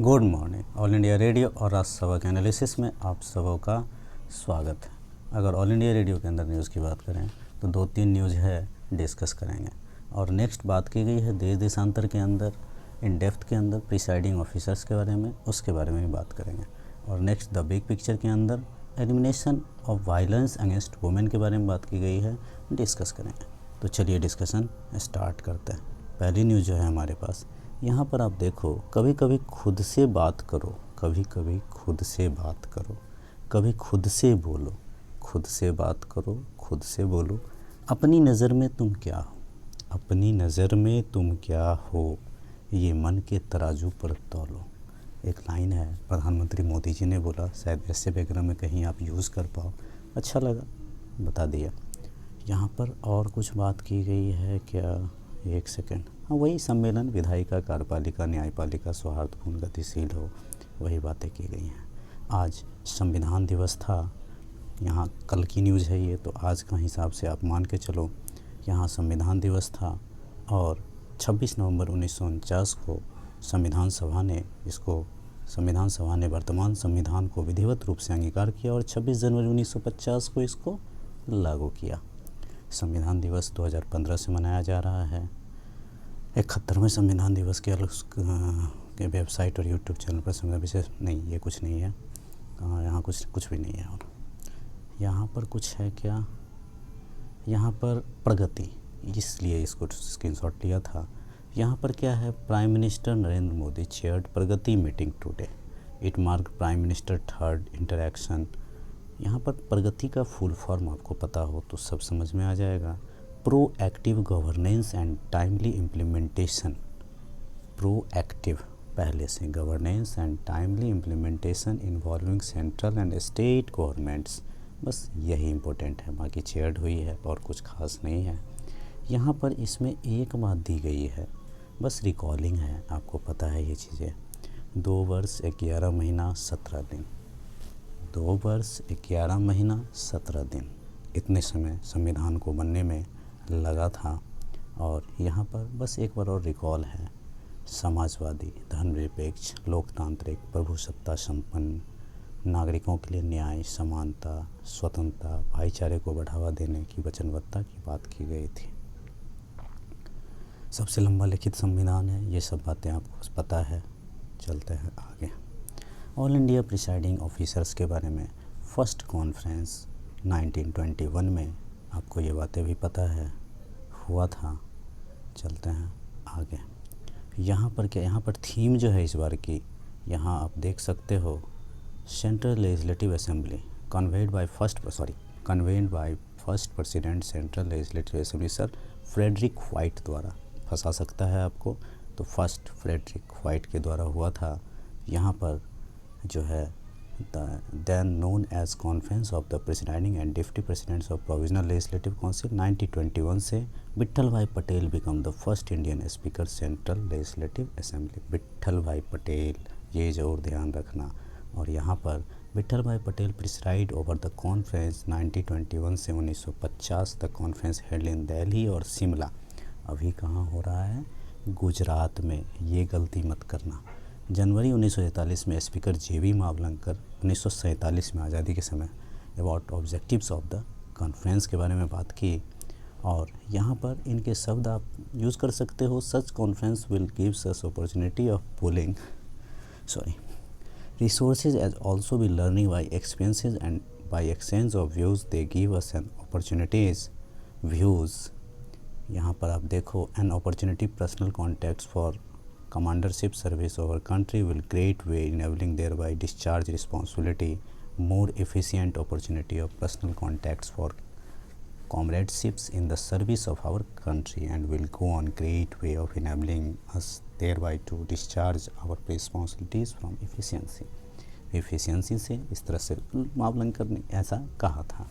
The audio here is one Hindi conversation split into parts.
Good morning. All India radio और राजसभा के एनालिसिस में आप सबों का स्वागत है। अगर ऑल इंडिया रेडियो के अंदर न्यूज़ की बात करें तो 2-3 न्यूज़ है डिस्कस करेंगे। और नेक्स्ट बात की गई है देश देशांतर के अंदर इन डेप्थ के अंदर प्रिसाइडिंग ऑफिसर्स के बारे में, उसके बारे में भी बात करेंगे। और नेक्स्ट द बिग पिक्चर के अंदर elimination of violence against women के बारे में बात की गई है, डिस्कस करेंगे। तो चलिए डिस्कशन स्टार्ट करते हैं। पहली न्यूज़ जो है हमारे पास, यहाँ पर आप देखो, कभी कभी खुद से बात करो, कभी कभी खुद से बात करो, कभी खुद से बोलो, खुद से बात करो, खुद से बोलो, अपनी नज़र में तुम क्या हो, अपनी नज़र में तुम क्या हो, ये मन के तराजू पर तौलो। एक लाइन है, प्रधानमंत्री मोदी जी ने बोला, शायद ऐसे बैकग्राउंड में कहीं आप यूज़ कर पाओ, अच्छा लगा, बता दिया। यहाँ पर और कुछ बात की गई है क्या, एक सेकेंड, हाँ वही सम्मेलन विधायिका कार्यपालिका न्यायपालिका सौहार्दपूर्ण गतिशील हो, वही बातें की गई हैं। आज संविधान दिवस था, यहाँ कल की न्यूज़ है ये, तो आज का हिसाब से आप मान के चलो यहाँ संविधान दिवस था। और 26 नवंबर 1949 को संविधान सभा ने वर्तमान संविधान को विधिवत रूप से अंगीकार किया और 26 जनवरी 1950 को इसको लागू किया। संविधान दिवस 2015 से मनाया जा रहा है। 71वें संविधान दिवस के वेबसाइट और यूट्यूब चैनल पर संविधान विशेष नहीं, ये कुछ नहीं है, यहाँ कुछ भी नहीं है। और यहाँ पर कुछ है क्या, यहाँ पर प्रगति, इसलिए इसको स्क्रीनशॉट लिया था। यहाँ पर क्या है, prime minister Narendra Modi chaired Pragati meeting today, it mark prime minister third interaction. यहाँ पर प्रगति का फुल फॉर्म आपको पता हो तो सब समझ में आ जाएगा। Proactive governance and timely implementation, proactive पहले से, governance and timely implementation involving central and state governments, बस यही इम्पोर्टेंट है, बाकी चेयर्ड हुई है और कुछ खास नहीं है। यहाँ पर इसमें एक बात दी गई है, बस रिकॉलिंग है, आपको पता है ये चीज़ें। 2 वर्ष 11 महीना 17 दिन, 2 वर्ष 11 महीना 17 दिन, इतने समय संविधान को बनने में लगा था। और यहाँ पर बस एक बार और रिकॉल है, समाजवादी, धर्मनिरपेक्ष, लोकतांत्रिक, प्रभुसत्ता संपन्न, नागरिकों के लिए न्याय, समानता, स्वतंत्रता, भाईचारे को बढ़ावा देने की वचनबद्धता की बात की गई थी। सबसे लंबा लिखित संविधान है, ये सब बातें आपको पता है। चलते हैं आगे। ऑल इंडिया प्रिसाइडिंग ऑफिसर्स के बारे में फर्स्ट कॉन्फ्रेंस 1921 में, आपको ये बातें भी पता है, हुआ था। चलते हैं आगे। यहाँ पर क्या, यहाँ पर थीम जो है इस बार की, यहाँ आप देख सकते हो, central legislative assembly convened by first president central legislative assembly, sir Frederick Whyte द्वारा, फंसा सकता है आपको, तो फर्स्ट फ्रेडरिक व्हाइट के द्वारा हुआ था। यहाँ पर जो है then known as Conference of the Presiding and Deputy Presidents of Provisional Legislative Council 1921 से विट्ठल भाई Patel become the first Indian Speaker Central Legislative Assembly। Vitthal भाई पटेल, ये ज़रूर ध्यान रखना। और यहाँ पर विट्ठल भाई Patel preside over the conference 1921 से 1950 तक कॉन्फ्रेंस हेल्ड इन दिल्ली और शिमला। अभी कहाँ हो रहा है, गुजरात में, ये गलती मत करना। जनवरी 1947 में स्पीकर जेबी मावलंकर, 1947 में आज़ादी के समय, about objectives of the conference के बारे में बात की। और यहाँ पर इनके शब्द आप यूज़ कर सकते हो, such conference will gives us opportunity of pulling resources as also be learning by experiences and by exchange of views they give us an opportunities views। यहाँ पर आप देखो, an opportunity personal contacts for commandership service over country will great way enabling thereby discharge responsibility, more efficient opportunity of personal contacts for comradeships in the service of our country and will go on great way of enabling us thereby to discharge our responsibilities from efficiency से, इस तरह से मावलंकर ने ऐसा कहा था।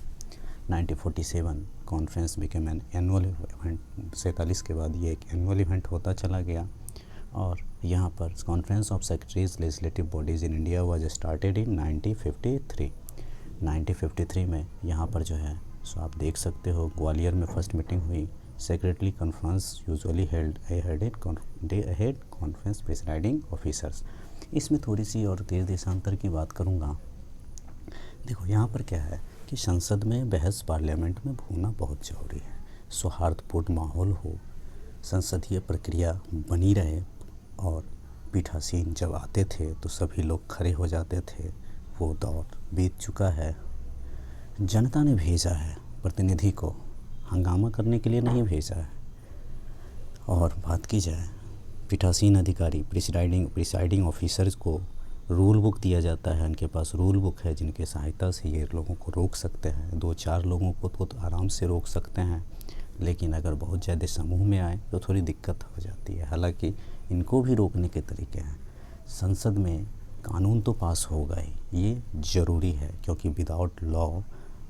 1947 conference became an annual event, 47 के बाद ये एक एनुअल इवेंट होता चला गया। और यहाँ पर conference of secretaries legislative bodies in India was started in 1953 में। यहाँ पर जो है सो आप देख सकते हो, ग्वालियर में फर्स्ट मीटिंग हुई। Secretary conference usually held ahead conference presiding officers. इसमें थोड़ी सी और देश देशांतर की बात करूँगा। देखो यहाँ पर क्या है कि संसद में बहस, पार्लियामेंट में होना बहुत ज़रूरी है। सौहार्दपूर्ण माहौल हो, संसदीय प्रक्रिया बनी रहे, और पीठासीन जब आते थे तो सभी लोग खड़े हो जाते थे। वो दौर बीत चुका है। जनता ने भेजा है प्रतिनिधि को, हंगामा करने के लिए नहीं भेजा है। और बात की जाए पीठासीन अधिकारी, प्रिसाइडिंग ऑफिसर्स को रूल बुक दिया जाता है। उनके पास रूल बुक है जिनके सहायता से ये लोगों को रोक सकते हैं। 2-4 लोगों को तो आराम से रोक सकते हैं, लेकिन अगर बहुत ज़्यादा समूह में आए तो थोड़ी दिक्कत हो जाती है। हालांकि इनको भी रोकने के तरीके हैं। संसद में कानून तो पास होगा ही, ये ज़रूरी है, क्योंकि विदाउट लॉ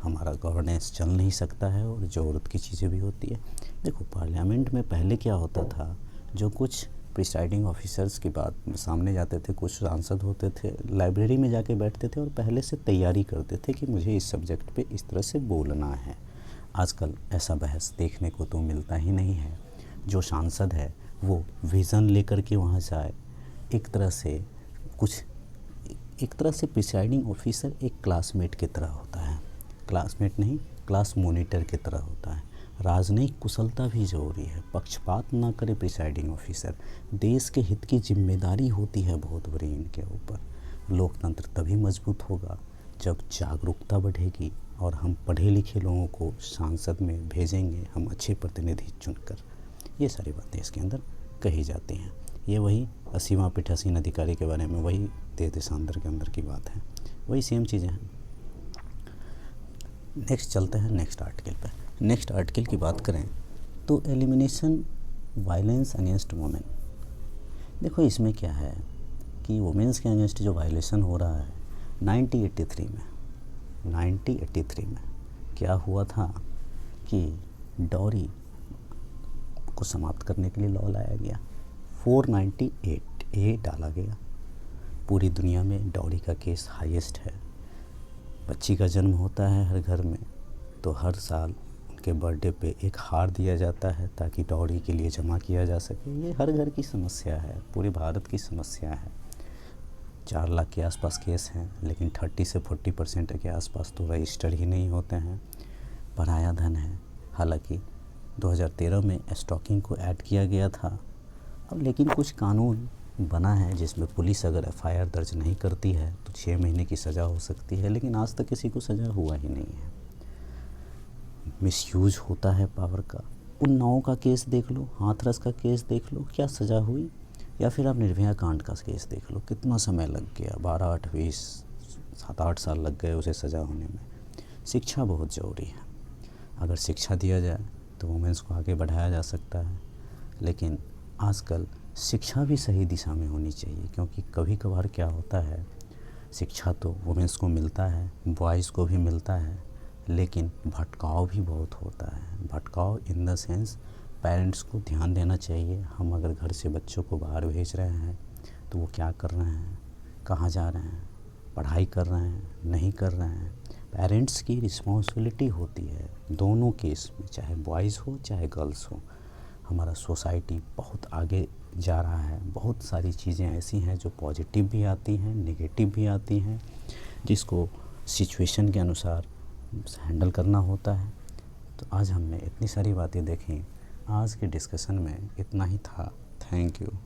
हमारा गवर्नेंस चल नहीं सकता है और ज़रूरत की चीज़ें भी होती है। देखो पार्लियामेंट में पहले क्या होता था, जो कुछ प्रिसाइडिंग ऑफिसर्स की बात सामने जाते थे, कुछ सांसद होते थे, लाइब्रेरी में जाके बैठते थे और पहले से तैयारी करते थे कि मुझे इस सब्जेक्ट पे इस तरह से बोलना है। आजकल ऐसा बहस देखने को तो मिलता ही नहीं है। जो सांसद है वो विज़न लेकर के वहाँ से आए। एक तरह से प्रिसाइडिंग ऑफिसर एक क्लासमेट की तरह होता है। क्लासमेट नहीं, क्लास मॉनिटर की तरह होता है। राजनयिक कुशलता भी ज़रूरी है। पक्षपात ना करे प्रिसाइडिंग ऑफिसर। देश के हित की जिम्मेदारी होती है बहुत बड़ी इनके ऊपर। लोकतंत्र तभी मजबूत होगा जब जागरूकता बढ़ेगी और हम पढ़े लिखे लोगों को सांसद में भेजेंगे, हम अच्छे प्रतिनिधि चुनकर। ये सारी बातें इसके अंदर कही जाती हैं। ये वही 80वां पीठासीन अधिकारी के बारे में, वही देश देशांतर के अंदर की बात है, वही सेम चीज़ें हैं। नेक्स्ट चलते हैं नेक्स्ट आर्टिकल पर। नेक्स्ट आर्टिकल की बात करें तो एलिमिनेशन वायलेंस अगेंस्ट वुमेन। देखो इसमें क्या है कि वुमेन्स के अगेंस्ट जो वायलेशन हो रहा है 1983 में क्या हुआ था कि डॉरी को समाप्त करने के लिए लॉ लाया गया। 498A डाला गया। पूरी दुनिया में डॉरी का केस हाईएस्ट है। बच्ची का जन्म होता है हर घर में, तो हर साल उनके बर्थडे पे एक हार दिया जाता है ताकि डॉरी के लिए जमा किया जा सके। ये हर घर की समस्या है, पूरे भारत की समस्या है। 4 लाख के आसपास केस हैं, लेकिन 30 से 40% के आसपास तो रजिस्टर ही नहीं होते हैं। पराया धन है। हालांकि 2013 में स्टॉकिंग को ऐड किया गया था। अब लेकिन कुछ कानून बना है जिसमें पुलिस अगर एफआईआर दर्ज नहीं करती है तो 6 महीने की सज़ा हो सकती है, लेकिन आज तक किसी को सज़ा हुआ ही नहीं है। मिसयूज होता है पावर का। उन्नाव का केस देख लो, हाथरस का केस देख लो, क्या सज़ा हुई। या फिर आप निर्भया कांड का केस देख लो, कितना समय लग गया, 12, 8, 20, 7-8 साल लग गए उसे सज़ा होने में। शिक्षा बहुत ज़रूरी है। अगर शिक्षा दिया जाए तो वुमेन्स को आगे बढ़ाया जा सकता है, लेकिन आजकल शिक्षा भी सही दिशा में होनी चाहिए, क्योंकि कभी कभार क्या होता है, शिक्षा तो वुमेन्स को मिलता है, बॉयज़ को भी मिलता है, लेकिन भटकाव भी बहुत होता है। भटकाव इन द सेंस पेरेंट्स को ध्यान देना चाहिए। हम अगर घर से बच्चों को बाहर भेज रहे हैं तो वो क्या कर रहे हैं, कहाँ जा रहे हैं, पढ़ाई कर रहे हैं, नहीं कर रहे हैं। पेरेंट्स की रिस्पॉन्सिबिलिटी होती है दोनों केस में, चाहे बॉयज़ हो चाहे गर्ल्स हो। हमारा सोसाइटी बहुत आगे जा रहा है। बहुत सारी चीज़ें ऐसी हैं जो पॉजिटिव भी आती हैं, नेगेटिव भी आती हैं, जिसको सिचुएशन के अनुसार हैंडल करना होता है। तो आज हमने इतनी सारी बातें देखी। आज के डिस्कशन में इतना ही था। Thank you.